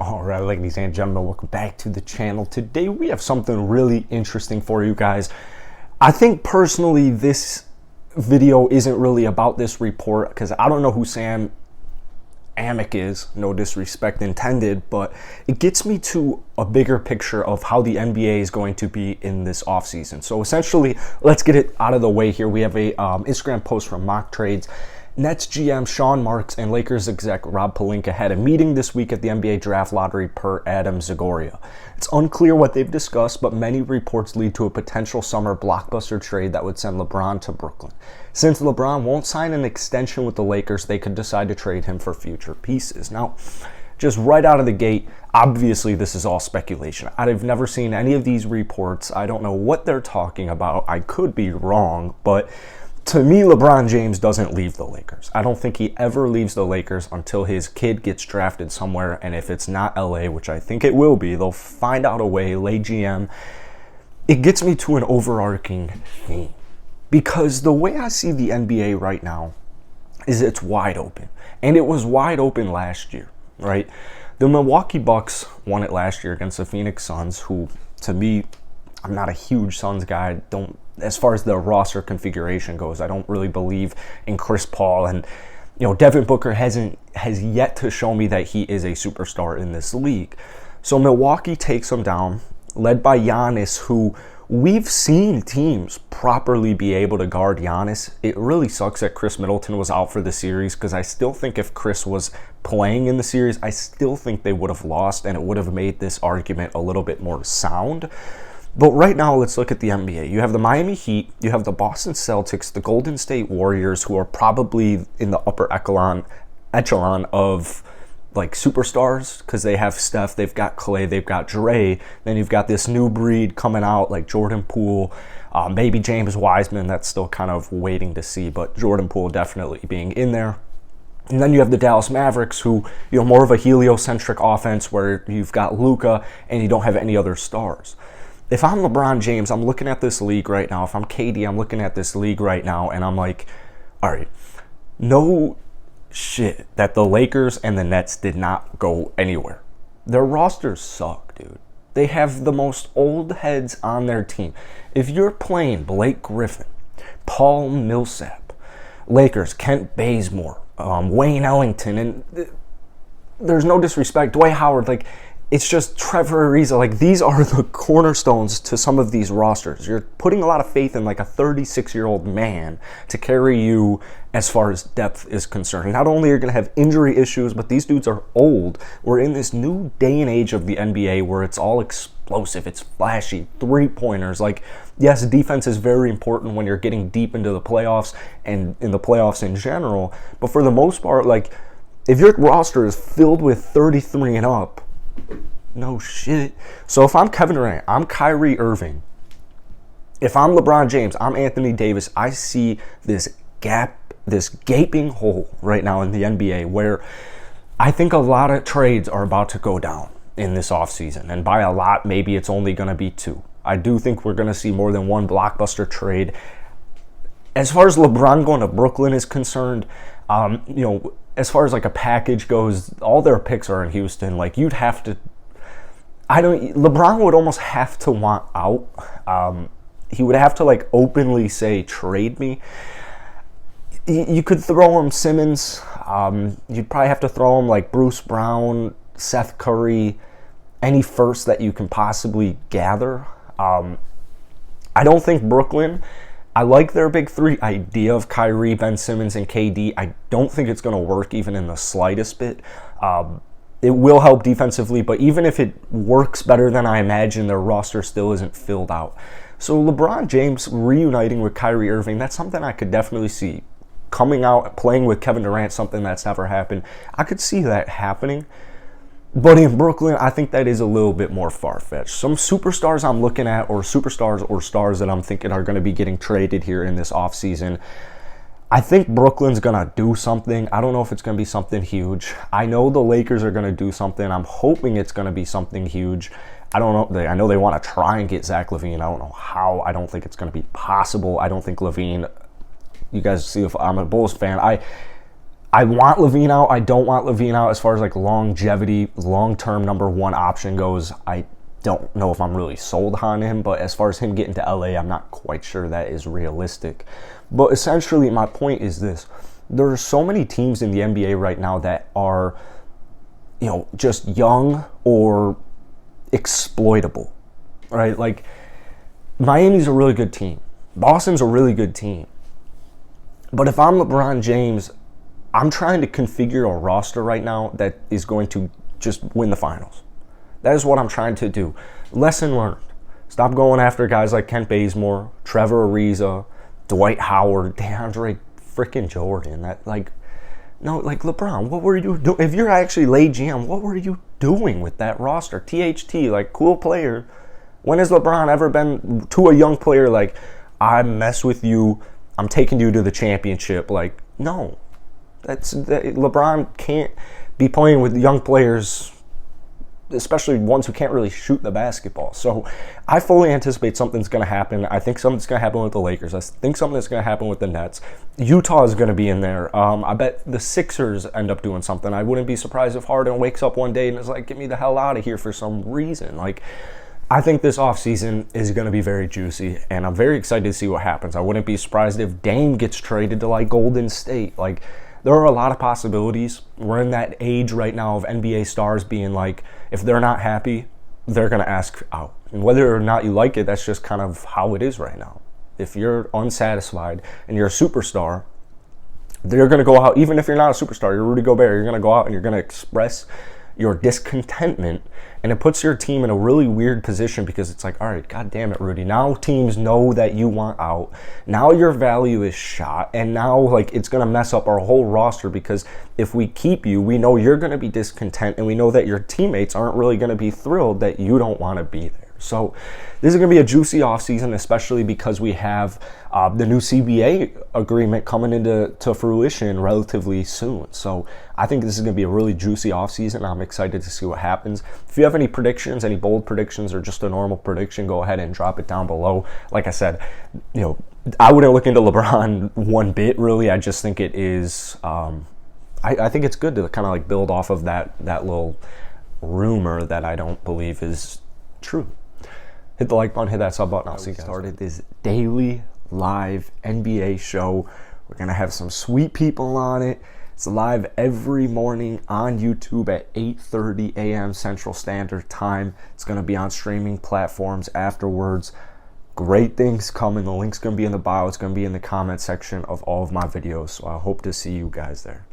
All right, ladies and gentlemen, welcome back to the channel. Today we have something really interesting for you guys. I think personally this video isn't really about this report because I don't know who Sam Amick is, no disrespect intended, but it gets me to a bigger picture of how the NBA is going to be in this offseason. So essentially, let's get it out of the way here. We have a Instagram post from Mock Trades. Nets GM Sean Marks and Lakers exec Rob Pelinka had a meeting this week at the NBA draft lottery per Adam Zagoria. It's unclear what they've discussed, but many reports lead to a potential summer blockbuster trade that would send LeBron to Brooklyn. Since LeBron won't sign an extension with the Lakers, they could decide to trade him for future pieces. Now, just right out of the gate, obviously this is all speculation. I've never seen any of these reports. I don't know what they're talking about. I could be wrong, but to me, LeBron James doesn't leave the Lakers. I don't think he ever leaves the Lakers until his kid gets drafted somewhere. And if it's not LA, which I think it will be, they'll find out a way, lay GM. It gets me to an overarching theme. Because the way I see the NBA right now is it's wide open. And it was wide open last year, right? The Milwaukee Bucks won it last year against the Phoenix Suns, who, to me, I'm not a huge Suns guy. As far as the roster configuration goes, I don't really believe in Chris Paul, and Devin Booker has yet to show me that he is a superstar in this league. So Milwaukee takes him down, led by Giannis, who we've seen teams properly be able to guard Giannis. It really sucks that Chris Middleton was out for the series, because I still think if Chris was playing in the series, I still think they would have lost, and it would have made this argument a little bit more sound. But right now, let's look at the NBA. You have the Miami Heat, you have the Boston Celtics, the Golden State Warriors, who are probably in the upper echelon of like superstars, because they have Steph, they've got Clay, they've got Dre. Then you've got this new breed coming out like Jordan Poole, maybe James Wiseman. That's still kind of waiting to see, but Jordan Poole definitely being in there. And then you have the Dallas Mavericks, who, more of a heliocentric offense where you've got Luka and you don't have any other stars. If I'm LeBron James, I'm looking at this league right now. If I'm KD, I'm looking at this league right now, and I'm like, all right, no shit that the Lakers and the Nets did not go anywhere. Their rosters suck, dude. They have the most old heads on their team. If you're playing Blake Griffin, Paul Millsap, Lakers, Kent Bazemore, Wayne Ellington, and there's no disrespect, Dwight Howard, like, it's just Trevor Ariza. Like, these are the cornerstones to some of these rosters. You're putting a lot of faith in like a 36-year-old man to carry you as far as depth is concerned. Not only are you going to have injury issues, but these dudes are old. We're in this new day and age of the NBA where it's all explosive, it's flashy, three-pointers. Like, yes, defense is very important when you're getting deep into the playoffs and in the playoffs in general. But for the most part, like, if your roster is filled with 33 and up, no shit. So if I'm Kevin Durant, I'm Kyrie Irving, if I'm LeBron James, I'm Anthony Davis, I see this gap, this gaping hole right now in the NBA where I think a lot of trades are about to go down in this offseason. And by a lot, maybe it's only going to be two. I do think we're going to see more than one blockbuster trade. As far as LeBron going to Brooklyn is concerned, as far as like a package goes, all their picks are in Houston. Like, you'd have to, LeBron would almost have to want out. He would have to like openly say, trade me. You could throw him Simmons. You'd probably have to throw him like Bruce Brown, Seth Curry, any first that you can possibly gather. I don't think Brooklyn, I like their big three idea of Kyrie, Ben Simmons, and KD. I don't think it's going to work even in the slightest bit. It will help defensively, but even if it works better than I imagine, their roster still isn't filled out. So LeBron James reuniting with Kyrie Irving, that's something I could definitely see. Coming out, playing with Kevin Durant, something that's never happened. I could see that happening. But in Brooklyn, I think that is a little bit more far-fetched. Some superstars I'm looking at, or superstars or stars that I'm thinking are going to be getting traded here in this offseason, I think Brooklyn's going to do something. I don't know if it's going to be something huge. I know the Lakers are going to do something. I'm hoping it's going to be something huge. I don't know. I know they want to try and get Zach LaVine. I don't know how. I don't think it's going to be possible. I don't think LaVine, you guys see if I'm a Bulls fan, I I want LaVine out. I don't want LaVine out as far as like longevity, long-term number one option goes. I don't know if I'm really sold on him, but as far as him getting to LA, I'm not quite sure that is realistic. But essentially, my point is this. There are so many teams in the NBA right now that are, just young or exploitable, right? Like, Miami's a really good team. Boston's a really good team. But if I'm LeBron James, I'm trying to configure a roster right now that is going to just win the finals. That is what I'm trying to do. Lesson learned. Stop going after guys like Kent Bazemore, Trevor Ariza, Dwight Howard, DeAndre freaking Jordan. LeBron, what were you doing? If you're actually late GM, what were you doing with that roster? THT, cool player. When has LeBron ever been to a young player like, I mess with you, I'm taking you to the championship? No. LeBron can't be playing with young players, especially ones who can't really shoot the basketball. So I fully anticipate something's going to happen. I think something's going to happen with the Lakers. I think something's going to happen with the Nets. Utah is going to be in there. I bet the Sixers end up doing something. I wouldn't be surprised if Harden wakes up one day and is like, get me the hell out of here for some reason. I think this offseason is going to be very juicy, and I'm very excited to see what happens. I wouldn't be surprised if Dame gets traded to Golden State. There are a lot of possibilities. We're in that age right now of NBA stars being if they're not happy, they're going to ask out. And whether or not you like it, that's just kind of how it is right now. If you're unsatisfied and you're a superstar, they're going to go out. Even if you're not a superstar, you're Rudy Gobert, you're going to go out and you're going to express your discontentment, and it puts your team in a really weird position because it's all right, God damn it, Rudy. Now teams know that you want out. Now your value is shot, and now it's going to mess up our whole roster because if we keep you, we know you're going to be discontent, and we know that your teammates aren't really going to be thrilled that you don't want to be there. So this is going to be a juicy offseason, especially because we have the new CBA agreement coming into fruition relatively soon. So I think this is going to be a really juicy offseason. I'm excited to see what happens. If you have any predictions, any bold predictions, or just a normal prediction, go ahead and drop it down below. Like I said, I wouldn't look into LeBron one bit, really. I just think it is, I think it's good to kind of build off of that little rumor that I don't believe is true. Hit the like button, hit that sub button. I'll see you guys. Started this daily live NBA show. We're going to have some sweet people on it. It's live every morning on YouTube at 8:30 a.m. Central Standard Time. It's going to be on streaming platforms afterwards. Great things coming. The link's going to be in the bio. It's going to be in the comment section of all of my videos. So I hope to see you guys there.